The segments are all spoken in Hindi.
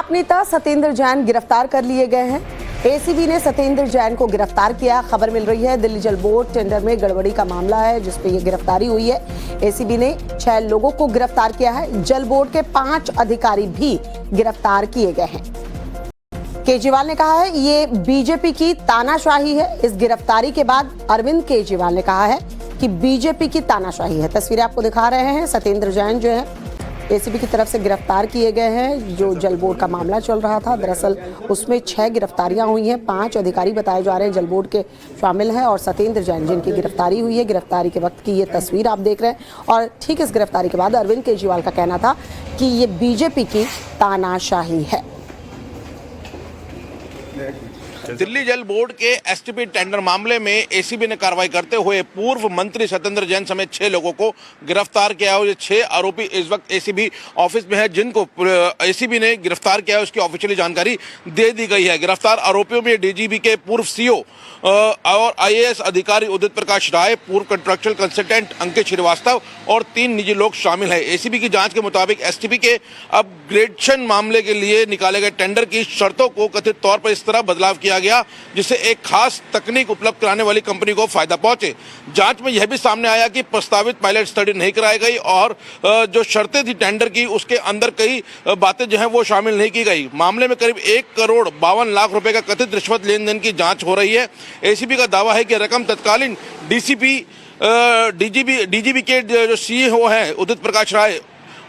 आप नेता सत्येंद्र जैन गिरफ्तार कर लिए गए हैं। एसीबी ने सत्येंद्र जैन को गिरफ्तार किया। खबर मिल रही है दिल्ली जल बोर्ड टेंडर में गड़बड़ी का मामला है जिसपे ये गिरफ्तारी हुई है। एसीबी ने 6 लोगों को गिरफ्तार किया है। जल बोर्ड के 5 अधिकारी भी गिरफ्तार किए गए हैं। केजरीवाल ने कहा है ये बीजेपी की तानाशाही है। इस गिरफ्तारी के बाद अरविंद केजरीवाल ने कहा है कि बीजेपी की तानाशाही है। तस्वीरें आपको दिखा रहे हैं। सत्येंद्र जैन जो है एसीबी की तरफ से गिरफ्तार किए गए हैं। जो जल बोर्ड का मामला चल रहा था दरअसल उसमें 6 गिरफ्तारियां हुई हैं। 5 अधिकारी बताए जा रहे हैं जल बोर्ड के शामिल हैं और सत्येंद्र जैन जिनकी गिरफ्तारी हुई है। गिरफ्तारी के वक्त की ये तस्वीर आप देख रहे हैं और ठीक इस गिरफ्तारी के बाद अरविंद केजरीवाल का कहना था कि ये बीजेपी की तानाशाही है। दिल्ली जल बोर्ड के एसटीपी टेंडर मामले में एसीबी ने कार्रवाई करते हुए पूर्व मंत्री सत्येंद्र जैन समेत 6 लोगों को गिरफ्तार किया है। ये 6 आरोपी इस वक्त एसीबी ऑफिस में है जिनको एसीबी ने गिरफ्तार किया है। उसकी ऑफिशियली जानकारी दे दी गई है। गिरफ्तार आरोपियों में डीजीबी के पूर्व सीओ और आईएएस अधिकारी उदित प्रकाश राय, पूर्व कंट्रेक्चुअल कंसल्टेंट अंकित श्रीवास्तव और 3 निजी लोग शामिल हैं। एसीबी की जांच के मुताबिक एसटीपी के अपग्रेडेशन मामले के लिए निकाले गए टेंडर की शर्तों को कथित तौर पर इस तरह बदलाव किया गया जिससे एक खास तकनीक उपलब्ध कराने वाली कंपनी को फायदा पहुंचे। जांच में यह भी सामने आया कि प्रस्तावित पायलट स्टडी नहीं कराई गई और जो शर्तें थी टेंडर की उसके अंदर कई बातें जो हैं वो शामिल नहीं की गई। मामले में करीब 1 करोड़ 52 लाख रुपए का कथित रिश्वत लेन देन की जांच हो रही है। एसीबी का दावा है कि रकम तत्कालीन डीजीबी के जो सीईओ हैं उदित प्रकाश राय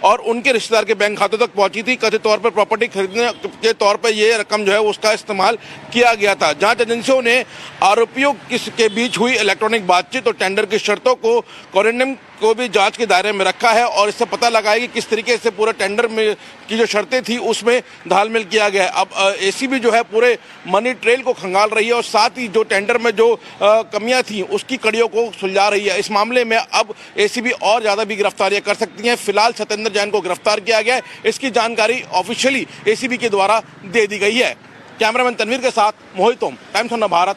और उनके रिश्तेदार के बैंक खातों तक पहुंची थी। कथित तौर पर प्रॉपर्टी खरीदने के तौर पर यह रकम जो है उसका इस्तेमाल किया गया था। जांच एजेंसियों ने आरोपियों के बीच हुई इलेक्ट्रॉनिक बातचीत और टेंडर की शर्तों को कोरेंडम को भी जांच के दायरे में रखा है और इससे पता लगा है कि किस तरीके से पूरे टेंडर में की जो शर्तें थी उसमें घालमेल किया गया है। अब एसीबी जो है पूरे मनी ट्रेल को खंगाल रही है और साथ ही जो टेंडर में जो कमियां थी उसकी कड़ियों को सुलझा रही है। इस मामले में अब एसीबी और ज़्यादा भी गिरफ्तारियां कर सकती हैं। फिलहाल सत्येंद्र जैन को गिरफ्तार किया गया है। इसकी जानकारी ऑफिशियली एसीबी के द्वारा दे दी गई है। कैमरामैन तनवीर के साथ मोहित ओम, टाइम्स ऑफ भारत।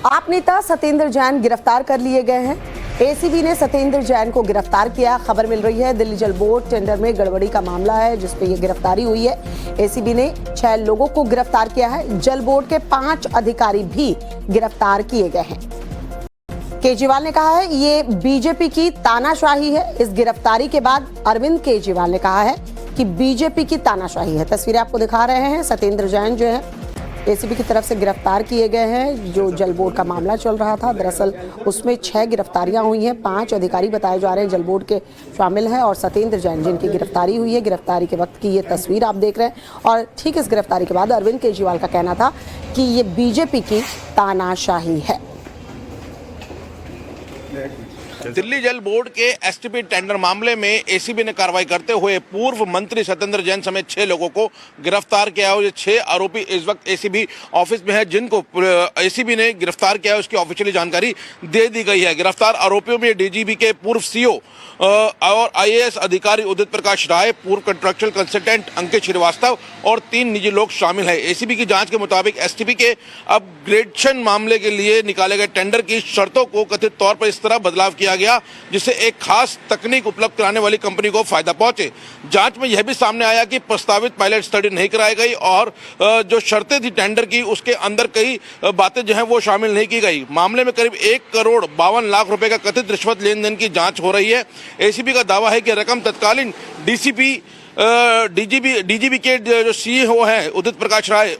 आप नेता सत्येंद्र जैन गिरफ्तार कर लिए गए हैं। एसीबी ने सत्येंद्र जैन को गिरफ्तार किया। खबर मिल रही है दिल्ली जल बोर्ड टेंडर में गड़बड़ी का मामला है जिसपे ये गिरफ्तारी हुई है। एसीबी ने 6 लोगों को गिरफ्तार किया है। जल बोर्ड के 5 अधिकारी भी गिरफ्तार किए गए हैं। केजरीवाल ने कहा है ये बीजेपी की तानाशाही है। इस गिरफ्तारी के बाद अरविंद केजरीवाल ने कहा है कि बीजेपी की तानाशाही है। तस्वीरें आपको दिखा रहे हैं। सत्येंद्र जैन जो है एसीबी की तरफ से गिरफ्तार किए गए हैं। जो जल बोर्ड का मामला चल रहा था दरअसल उसमें 6 गिरफ्तारियां हुई हैं। 5 अधिकारी बताए जा रहे हैं जल बोर्ड के शामिल हैं और सत्येंद्र जैन जिनकी गिरफ्तारी हुई है। गिरफ्तारी के वक्त की ये तस्वीर आप देख रहे हैं और ठीक इस गिरफ्तारी के बाद अरविंद केजरीवाल का कहना था कि ये बीजेपी की तानाशाही है। दिल्ली जल बोर्ड के एसटीपी टेंडर मामले में एसीबी ने कार्रवाई करते हुए पूर्व मंत्री सत्येंद्र जैन समेत 6 लोगों को गिरफ्तार किया है। ये 6 आरोपी इस वक्त एसीबी ऑफिस में है जिनको एसीबी ने गिरफ्तार किया है। उसकी ऑफिशियली जानकारी दे दी गई है। गिरफ्तार आरोपियों में डीजीबी के पूर्व सीओ और आईएएस अधिकारी उदित प्रकाश राय, पूर्व कंट्रेक्चुअल कंसल्टेंट अंकित श्रीवास्तव और 3 निजी लोग शामिल हैं। एसीबी की जांच के मुताबिक एसटीपी के अपग्रेडेशन मामले के लिए निकाले गए टेंडर की शर्तों को कथित तौर पर इस तरह बदलाव किया गया जिससे एक खास तकनीक उपलब्ध कराने वाली कंपनी को फायदा पहुंचे। जांच में यह भी सामने आया कि प्रस्तावित पायलट स्टडी नहीं कराई गई और जो शर्तें थी टेंडर की उसके अंदर कई बातें जो हैं वो शामिल नहीं की गई। मामले में करीब 1 करोड़ 52 लाख रुपए का कथित रिश्वत लेन देन की जांच हो रही है। एसीबी का दावा है कि रकम तत्कालीन डीजीबी के जो सीईओ हैं उदित प्रकाश राय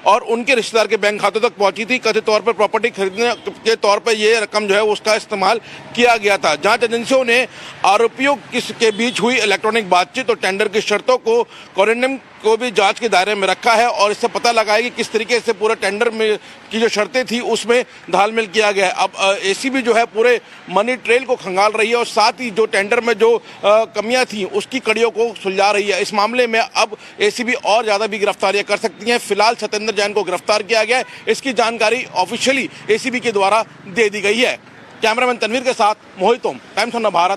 और उनके रिश्तेदार के बैंक खातों तक पहुंची थी। कथित तौर पर प्रॉपर्टी खरीदने के तौर पर यह रकम जो है उसका इस्तेमाल किया गया था। जांच एजेंसियों ने आरोपियों के बीच हुई इलेक्ट्रॉनिक बातचीत और टेंडर की शर्तों को कोरेंडम को भी जांच के दायरे में रखा है और इससे पता लगा है कि किस तरीके से पूरे टेंडर में की जो शर्तें थी उसमें घालमेल किया गया है। अब एसीबी जो है पूरे मनी ट्रेल को खंगाल रही है और साथ ही जो टेंडर में जो कमियां थी उसकी कड़ियों को सुलझा रही है। इस मामले में अब एसीबी और ज़्यादा भी गिरफ्तारियां कर सकती हैं। फिलहाल सत्येंद्र जैन को गिरफ्तार किया गया है। इसकी जानकारी ऑफिशियली एसीबी के द्वारा दे दी गई है। कैमरामैन तनवीर के साथ मोहित ओम, टाइम्स ऑफ भारत।